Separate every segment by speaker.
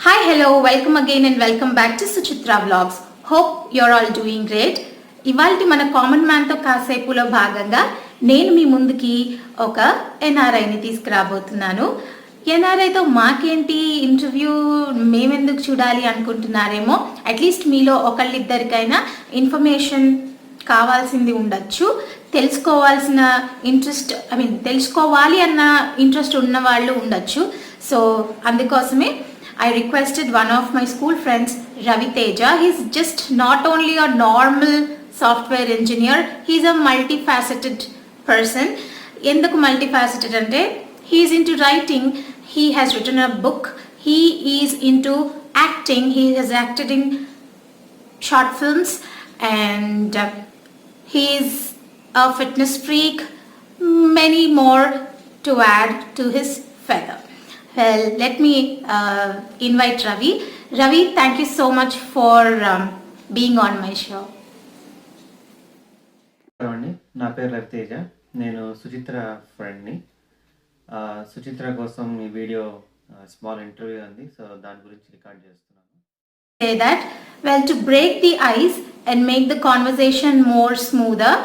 Speaker 1: Hi, hello, welcome again and welcome back to Suchitra Vlogs. Hope you're all doing great. ఇవాల్టి మన common మ్యాన్తో కాసేపులో భాగంగా నేను మీ ముందుకి ఒక ఎన్ఆర్ఐని తీసుకురాబోతున్నాను. ఎన్ఆర్ఐతో మాకేంటి ఇంటర్వ్యూ మేమెందుకు చూడాలి అనుకుంటున్నారేమో. అట్లీస్ట్ మీలో ఒకళ్ళిద్దరికైనా ఇన్ఫర్మేషన్ కావాల్సింది ఉండొచ్చు, తెలుసుకోవాల్సిన ఇంట్రెస్ట్ తెలుసుకోవాలి అన్న ఇంట్రెస్ట్ ఉన్న వాళ్ళు ఉండొచ్చు. సో అందుకోసమే I requested one of my school friends, Ravi Teja. He's just not only a normal software engineer, he's a multifaceted person. Enduku multifaceted ante, he is into writing, he has written a book, he is into acting, he has acted in short films, and he is a fitness freak, many more to add to his feather. Well, let me invite Ravi. Ravi, thank you so much for being on my show.
Speaker 2: నా పేరు రవితేజ. నేను సుచిత్ర ఫ్రెండ్ని. సుచిత్ర కోసం ఈ video small interview ఉంది, so దాని గురించి record చేస్తున్నాను.
Speaker 1: Say that, well, to break the ice and make the conversation more smoother,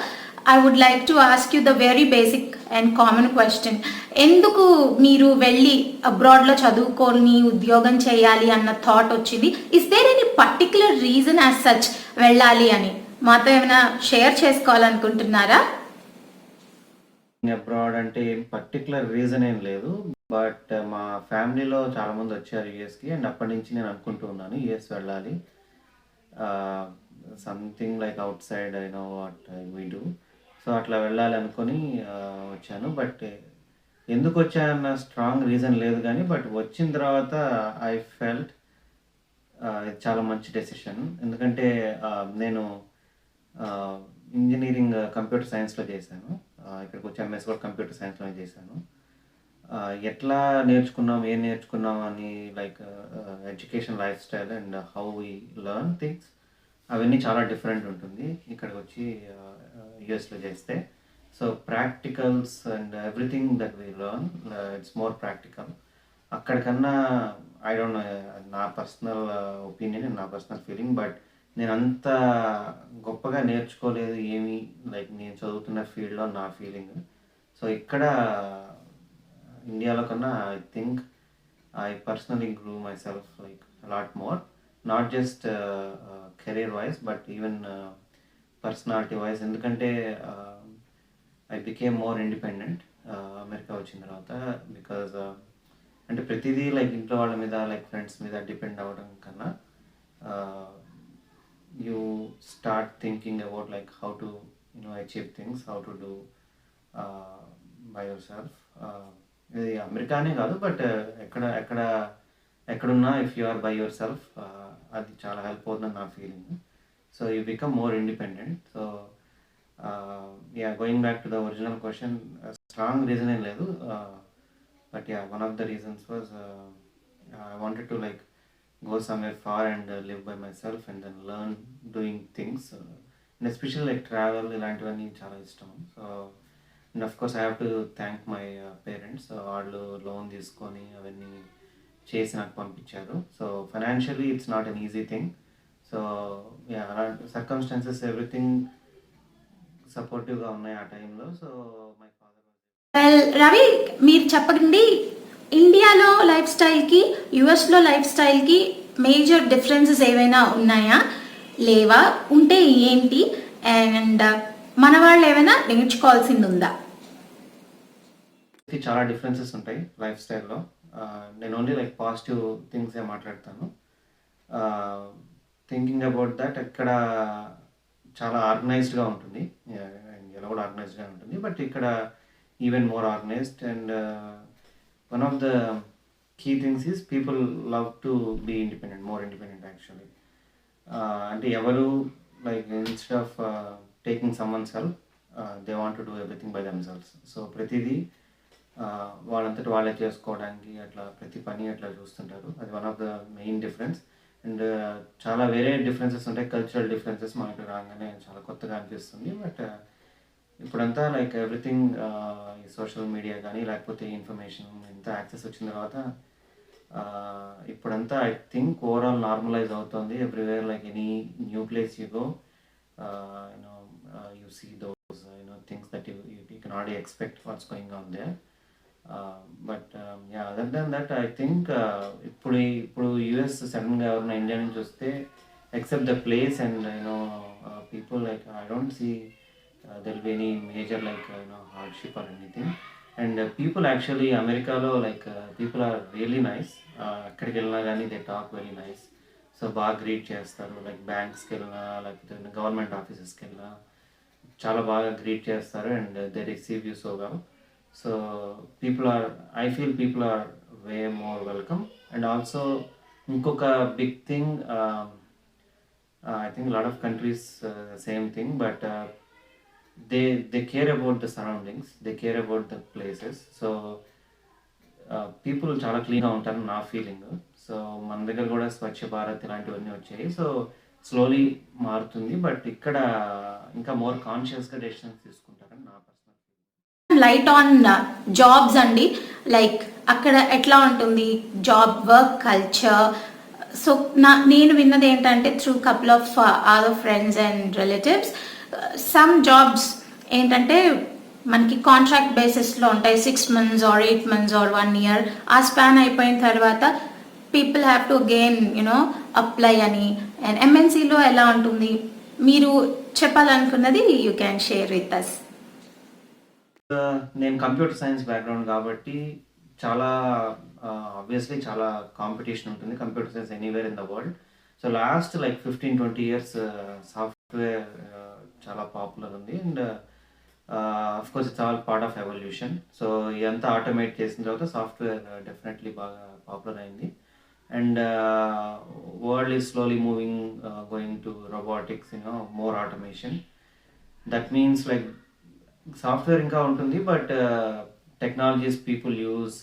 Speaker 1: I would like to ask you the very basic and common question. ఎందుకు మీరు వెళ్ళి అబ్రాడ్లో చదువుకొని ఉద్యోగం చేయాలి అన్న థాట్ వచ్చింది? Is there any particular reason as such వెళ్ళాలి అని మాతో ఏమైనా షేర్ చేసుకోవాలనుకుంటున్నారా?
Speaker 2: అబ్రాడ్ అంటే ఏం పర్టికులర్ రీజన్ ఏం లేదు, బట్ మా ఫ్యామిలీలో చాలామంది వచ్చారు యూఎస్కి, అండ్ అప్పటి నుంచి నేను అనుకుంటూ ఉన్నాను యూఎస్ వెళ్ళాలి, something like out side I know what we do. So అట్లా వెళ్ళాలి అనుకొని వచ్చాను. బట్ ఎందుకు వచ్చానన్న స్ట్రాంగ్ రీజన్ లేదు కానీ, బట్ వచ్చిన తర్వాత ఐ ఫెల్ట్ ఇది చాలా మంచి డెసిషన్. ఎందుకంటే నేను ఇంజనీరింగ్ కంప్యూటర్ సైన్స్లో చేశాను, ఇక్కడికి వచ్చి ఎంఎస్ కూడా కంప్యూటర్ సైన్స్లోనే చేశాను. ఎట్లా నేర్చుకున్నాం, ఏం నేర్చుకున్నాం అని, like education, lifestyle and how we learn things, అవన్నీ చాలా డిఫరెంట్ ఉంటుంది ఇక్కడికి వచ్చి యూఎస్లో చేస్తే. So practicals and everything that we learn, it's more practical. అక్కడికన్నా ఐ డోంట్ నో, నా పర్సనల్ ఒపీనియన్ అండ్ నా పర్సనల్ ఫీలింగ్, బట్ నేను అంత గొప్పగా నేర్చుకోలేదు ఏమి, లైక్ నేను చదువుతున్న ఫీల్డ్లో నా ఫీలింగ్. సో ఇక్కడ ఇండియాలో కన్నా I think I personally grew myself like lot more, not just career wise but even personality wise. ఎందుకంటే I became more independent America వచ్చిన తర్వాత. బికాజ్ అంటే ప్రతిదీ లైక్ ఇంట్లో వాళ్ళ మీద, లైక్ ఫ్రెండ్స్ మీద డిపెండ్ అవ్వడం కన్నా you start thinking about like how to achieve things, how to do by your self. ఇది అమెరికానే కాదు, బట్ ఎక్కడున్నా if you are by your self, అది చాలా హెల్ప్ అవుతుందని నా feeling. So you become more independent. So going back to the original question, strong reason ఏం లేదు, but one of the reasons was I wanted to like go somewhere far and live by myself and then learn doing things, and especially like travel, ఇలాంటివన్నీ చాలా ఇష్టం. So and of course I have to thank my parents. వాళ్ళు loan తీసుకొని అవన్నీ చేసి నాకు పంపించారు. So financially it's not an easy thing. So అలాంటి సర్కమ్స్టాన్సెస్ ఎవ్రీథింగ్ సపోర్టివ్గా ఉన్నాయి ఆ టైంలో. So my father.
Speaker 1: Well Ravi, మీరు చెప్పండి, ఇండియాలో లైఫ్ స్టైల్కి యుఎస్లో లైఫ్ స్టైల్కి మేజర్ డిఫరెన్సెస్ ఏవైనా ఉన్నాయా, లేవా, ఉంటే ఏంటి, అండ్ మన వాళ్ళు ఏమైనా నేర్చుకోవాల్సింది ఉందా?
Speaker 2: చాలా డిఫరెన్సెస్ ఉంటాయి లైఫ్ స్టైల్లో. నేను ఓన్లీ లైక్ పాజిటివ్ థింగ్సే మాట్లాడతాను. థింకింగ్ అబౌట్ దట్, ఇక్కడ చాలా ఆర్గనైజ్డ్గా ఉంటుంది, ఇండియాలో కూడా ఆర్గనైజ్డ్గా ఉంటుంది, బట్ ఇక్కడ even more organised. And one of the key things is people love to be independent, more independent actually. అంటే ఎవరు like instead of taking someone's help, they want to do everything by themselves. So ప్రతిదీ వాళ్ళంతటి వాళ్ళే చేసుకోవడానికి అట్లా ప్రతి పని అట్లా చూస్తుంటారు. అది one of the main difference. And చాలా వేరే డిఫరెన్సెస్ ఉంటాయి, కల్చరల్ డిఫరెన్సెస్ మనకి రాగానే చాలా కొత్తగా అనిపిస్తుంది. బట్ ఇప్పుడంతా లైక్ ఎవ్రీథింగ్ ఈ సోషల్ మీడియా కానీ లేకపోతే ఇన్ఫర్మేషన్ ఇంత యాక్సెస్ వచ్చిన తర్వాత ఇప్పుడంతా ఐ థింక్ ఓవరాల్ నార్మలైజ్ అవుతుంది everywhere like any new place you go you see those things that you can already expect what's going on there but other than that I think ఇప్పుడు US సడన్గా ఎవరైనా India నుంచి వస్తే except the place and people, like I don't see there will be any major like hardship or anything. And people actually America lo like people are really nice. Akkadiki velna gaani they talk very nice, so baga greet chestaru, like banks ki velna like government offices ki velna చాలా బాగా greet చేస్తారు and they receive you so well. So I feel people are way more welcome. And also ఇంకొక big thing, I think a lot of countries same thing, but they care about the surroundings, they care about the places. So people చాలా క్లీన్గా ఉంటారు నా feeling. So మన దగ్గర కూడా స్వచ్ఛ భారత్ ఇలాంటివన్నీ వచ్చాయి. సో స్లోలీ మారుతుంది, బట్ ఇక్కడ ఇంకా మోర్ కాన్షియస్గా డెసిషన్స్ తీసుకుంటారని నా పర్సనల్
Speaker 1: లైట్ ఆన్ జాబ్స్ అండి. లైక్ అక్కడ ఎట్లా ఉంటుంది జాబ్ వర్క్ కల్చర్. సో నేను విన్నది ఏంటంటే through couple of other friends and relatives, some jobs ఏంటంటే మనకి కాంట్రాక్ట్ బేసిస్లో ఉంటాయి, 6 months or 8 months or 1 year. ఆ స్పాన్ అయిపోయిన తర్వాత people have to again apply అని. అండ్ ఎంఎన్సీలో ఎలా ఉంటుంది, మీరు చెప్పాలనుకున్నది you can share with us.
Speaker 2: నేను కంప్యూటర్ సైన్స్ బ్యాక్గ్రౌండ్ కాబట్టి చాలా ఆబ్వియస్లీ చాలా కాంపిటీషన్ ఉంటుంది computer science anywhere in the world. So last like 15-20 years software చాలా పాపులర్ ఉంది. And of course it's all part of evolution. So ఇదంతా ఆటోమేట్ చేసిన తర్వాత సాఫ్ట్వేర్ డెఫినెట్లీ బాగా పాపులర్ అయింది. And world is slowly moving going to robotics, more automation. That means like software ఇంకా ఉంటుంది, but technologies people use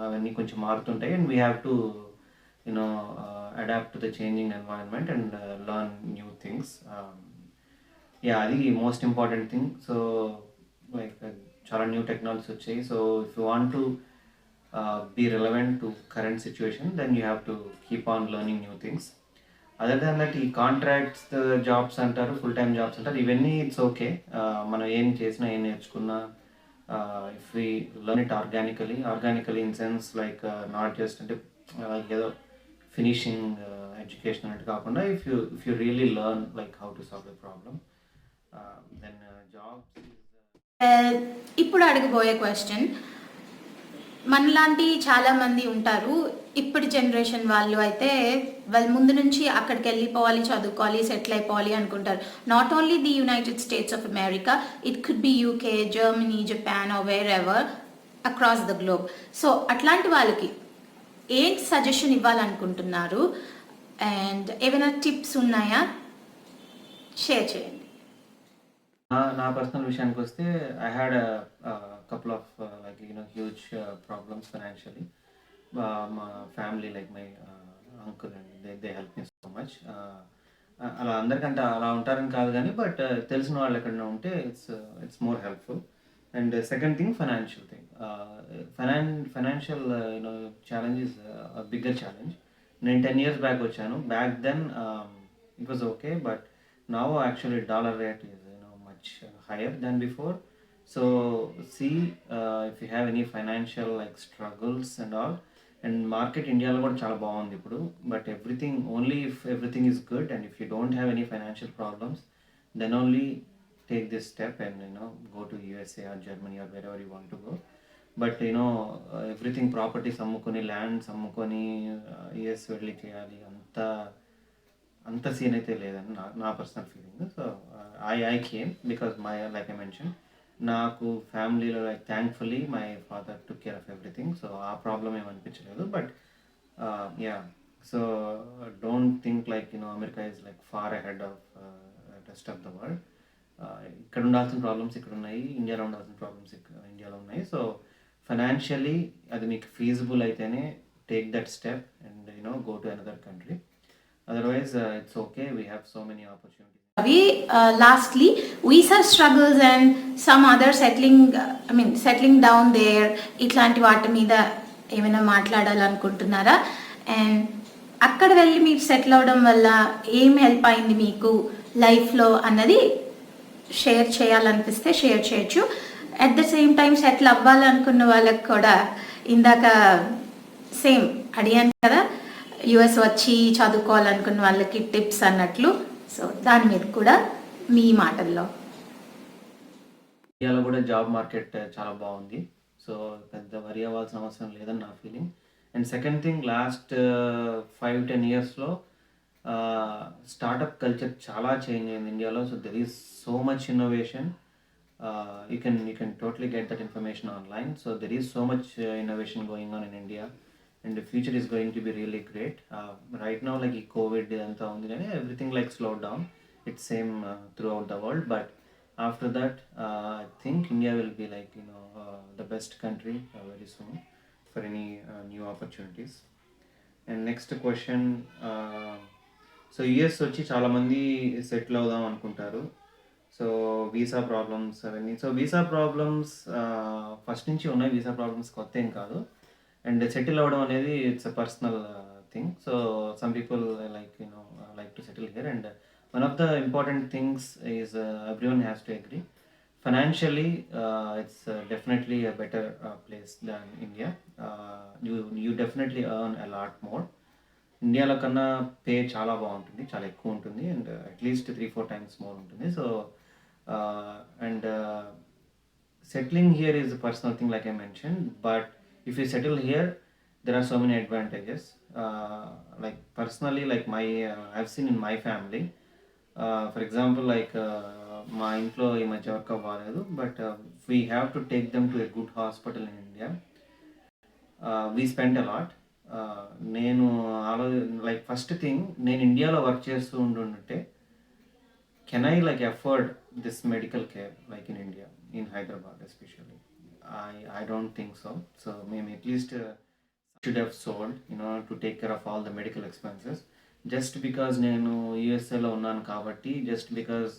Speaker 2: అవన్నీ కొంచెం మారుతుంటాయి. And we have to adapt to the changing environment and learn new things. అది most important thing. So like చాలా new technologies వచ్చాయి. So if you want to be relevant to current situation, then you have to keep on learning new things. Other than that, ఈ contracts jobs అంటారు, full time jobs అంటారు, ఇవన్నీ it's okay. మనం ఏం చేసినా ఏం నేర్చుకున్నా if we learn it organically in sense like not just అంటే ఏదో ఫినిషింగ్ ఎడ్యుకేషన్ అన్నట్టు కాకుండా if you really learn like how to solve a problem, then jobs.
Speaker 1: ఇప్పుడు అడగబోయే క్వశ్చన్, మనలాంటి చాలామంది ఉంటారు ఇప్పటి జనరేషన్ వాళ్ళు అయితే వాళ్ళ ముందు నుంచి అక్కడికి వెళ్ళిపోవాలి, చదువుకోవాలి, సెటిల్ అయిపోవాలి అనుకుంటారు. Not only the United States of America, it could be UK, Germany, Japan or wherever across the globe. So అట్లాంటి వాళ్ళకి ఏంటి సజెషన్ ఇవ్వాలనుకుంటున్నారు అండ్ ఏమైనా టిప్స్ ఉన్నాయా, షేర్ చేయండి.
Speaker 2: నా పర్సనల్ విషయానికి వస్తే I had couple of huge problems financially. My family, like my uncle, and they helped me so much. అలా అందరికంటే అలా ఉంటారని కాదు కానీ, బట్ తెలిసిన వాళ్ళు ఎక్కడైనా ఉంటే it's more helpful. And second thing financial thing. Financial challenge is bigger challenge. నేను 10 years బ్యాక్ వచ్చాను. Back then it was okay, but now actually dollar rate is much higher than before. So see, if you have any financial like struggles and all, and market India lo kuda chaala baagundi ippudu, but everything only if everything is good and if you don't have any financial problems, then only take this step and go to USA or Germany or wherever you want to go. But everything properties ammukoni, lands ammukoni US velli cheyali anta scene aithe ledani na personal feeling. So I came because my, like I mentioned, నాకు ఫ్యామిలీలో like thankfully my father took care of everything. So ఆ problem ఏమనిపించలేదు. But so don't think like America is like far ahead of rest of the world. ఇక్కడ ఉండాల్సిన problems ఇక్కడ ఉన్నాయి, ఇండియాలో ఉండాల్సిన ప్రాబ్లమ్స్ ఇండియాలో ఉన్నాయి. సో ఫైనాన్షియలీ అది మీకు ఫీజిబుల్ అయితేనే take that step and go to another country. Otherwise it's okay, we have so many opportunities.
Speaker 1: Lastly, visa struggles and some other settling down there, ఇట్లాంటి వాటి మీద ఏమైనా మాట్లాడాలనుకుంటున్నారా? అండ్ అక్కడ వెళ్ళి మీరు సెటిల్ అవడం వల్ల ఏం హెల్ప్ అయింది మీకు లైఫ్లో అన్నది షేర్ చేయాలనిపిస్తే షేర్ చేయొచ్చు. At the same time settle అవ్వాలనుకున్న వాళ్ళకి కూడా ఇందాక సేమ్ అడిగాను కదా, యుఎస్ వచ్చి చదువుకోవాలనుకున్న వాళ్ళకి టిప్స్ అన్నట్లు. సో దాని మీద కూడా మీ మాటల్లో.
Speaker 2: ఇండియాలో కూడా జాబ్ మార్కెట్ చాలా బాగుంది. సో పెద్ద వరి అవ్వాల్సిన అవసరం లేదని నా feeling. And second thing, last 5-10 ఇయర్స్లో స్టార్టప్ కల్చర్ చాలా చేంజ్ అయింది ఇండియాలో. So there is so much innovation. You can totally get that information online. So there is so much innovation going on in India, and the future is going to be really great. Right now, like COVID anta undi gani everything like slowed down. It's same throughout the world, but after that, I think India will be like the best country very soon for any new opportunities. And next question, so US వచ్చి చాలా మంది settle అవుదాం అనుకుంటారు. So visa problems అవన్నీ. So visa problems first నుంచి ఉన్నాయి. Visa problems కొత్త ఏం కాదు. అండ్ సెటిల్ అవ్వడం అనేది it's a personal thing. So some people like to settle here. And one of the important things is everyone has to agree. Financially it's definitely a better place than India. You definitely earn a lot more. ఇండియాలో కన్నా pay చాలా బాగుంటుంది, చాలా ఎక్కువ ఉంటుంది. And at least 3-4 times more ఉంటుంది. So and settling here is a personal thing like I mentioned, but if you settle here there are so many advantages. Like personally, like I've seen in my family, for example, like my intlo ee madhya work avvaledu, but we have to take them to a good hospital in India. We spend a lot. నేను like first thing, నేను ఇండియాలో work చేస్తూ ఉంటుంటే can I like afford this medical care like in India, in Hyderabad especially? I don't think so. So maybe at least should have sold to take care of all the medical expenses. Just because నేను యూఎస్ఏలో ఉన్నాను కాబట్టి, just because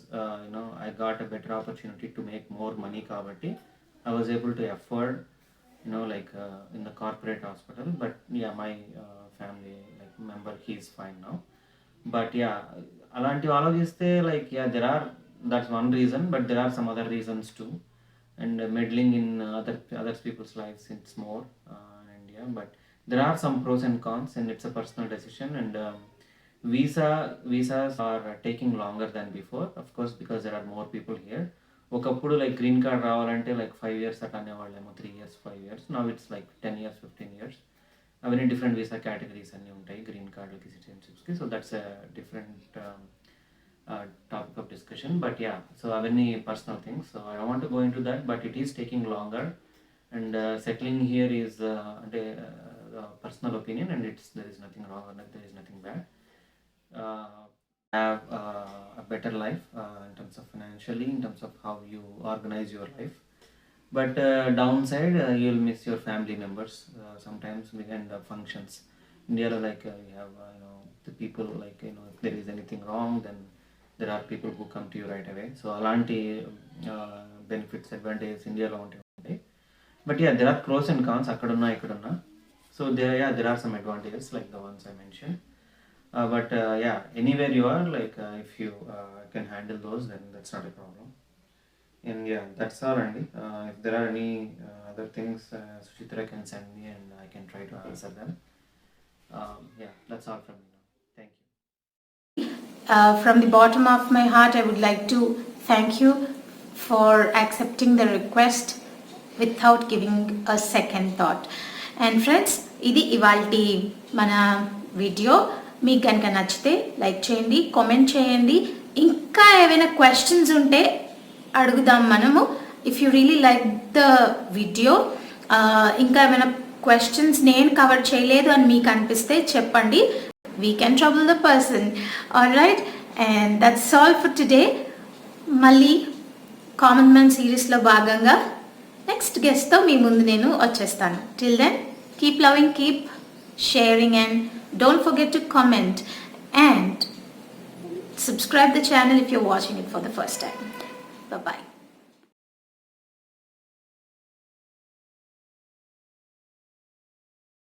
Speaker 2: I got a better opportunity to make more money కాబట్టి I was able to afford like in the corporate hospital. But yeah, my family like member, he is fine now. But yeah, అలాంటివి ఆలోచిస్తే like yeah, that's one reason, but there are some other reasons too. And meddling in other people's lives, it's more in India. But there are some pros and cons, and it's a personal decision. And visas are taking longer than before, of course, because there are more people here. ఒకప్పుడు like green card రావాలంటే like 5 years అట్లా అనేవాళ్ళేమో, 3 years, 5 years. Now it's like 10 years, 15 years. అవన్నీ different visa categories అన్నీ ఉంటాయి green కార్డులకి, సిటిజన్షిప్స్కి. So that's a different topic of discussion. But yeah, so అవన్నీ personal things. So I don't want to go into that, but it is taking longer. And settling here is అంటే personal opinion, and there is nothing wrong or there is nothing bad. Have a better life in terms of financially, in terms of how you organize your life. But downside, you'll miss your family members sometimes when the functions. India like you have the people like if there is anything wrong, then there are people who come to you right away. So alanti benefits, advantages India lo untayi. But yeah, there are pros and cons akkadunna ikkadunna. So there are some advantages like the ones I mentioned. But yeah, anywhere you are, like if you can handle those, then that's not a problem. And yeah, that's all, Andy. If there are any other things, Suchitra can send me and I can try to answer them. Yeah, that's all from me now. Thank you.
Speaker 1: From the bottom of my heart, I would like to thank you for accepting the request without giving a second thought. And friends, ఇది ఇవాల్టి మన video. మీకు కనుక నచ్చితే like చేయండి, comment చేయండి. ఇంకా ఏమైనా క్వశ్చన్స్ ఉంటే అడుగుదాం మనము. If you really like the video, ఇంకా ఏమైనా క్వశ్చన్స్ నేను కవర్ చేయలేదు అని మీకు అనిపిస్తే చెప్పండి. We can trouble the person. Alright, and that's all for today. మళ్ళీ కామన్ మ్యాన్ సిరీస్లో భాగంగా నెక్స్ట్ గెస్ట్తో మీ ముందు నేను వచ్చేస్తాను. Till then, keep loving, keep sharing, and don't forget to comment and subscribe the channel if you're watching it for the first time. Bye bye.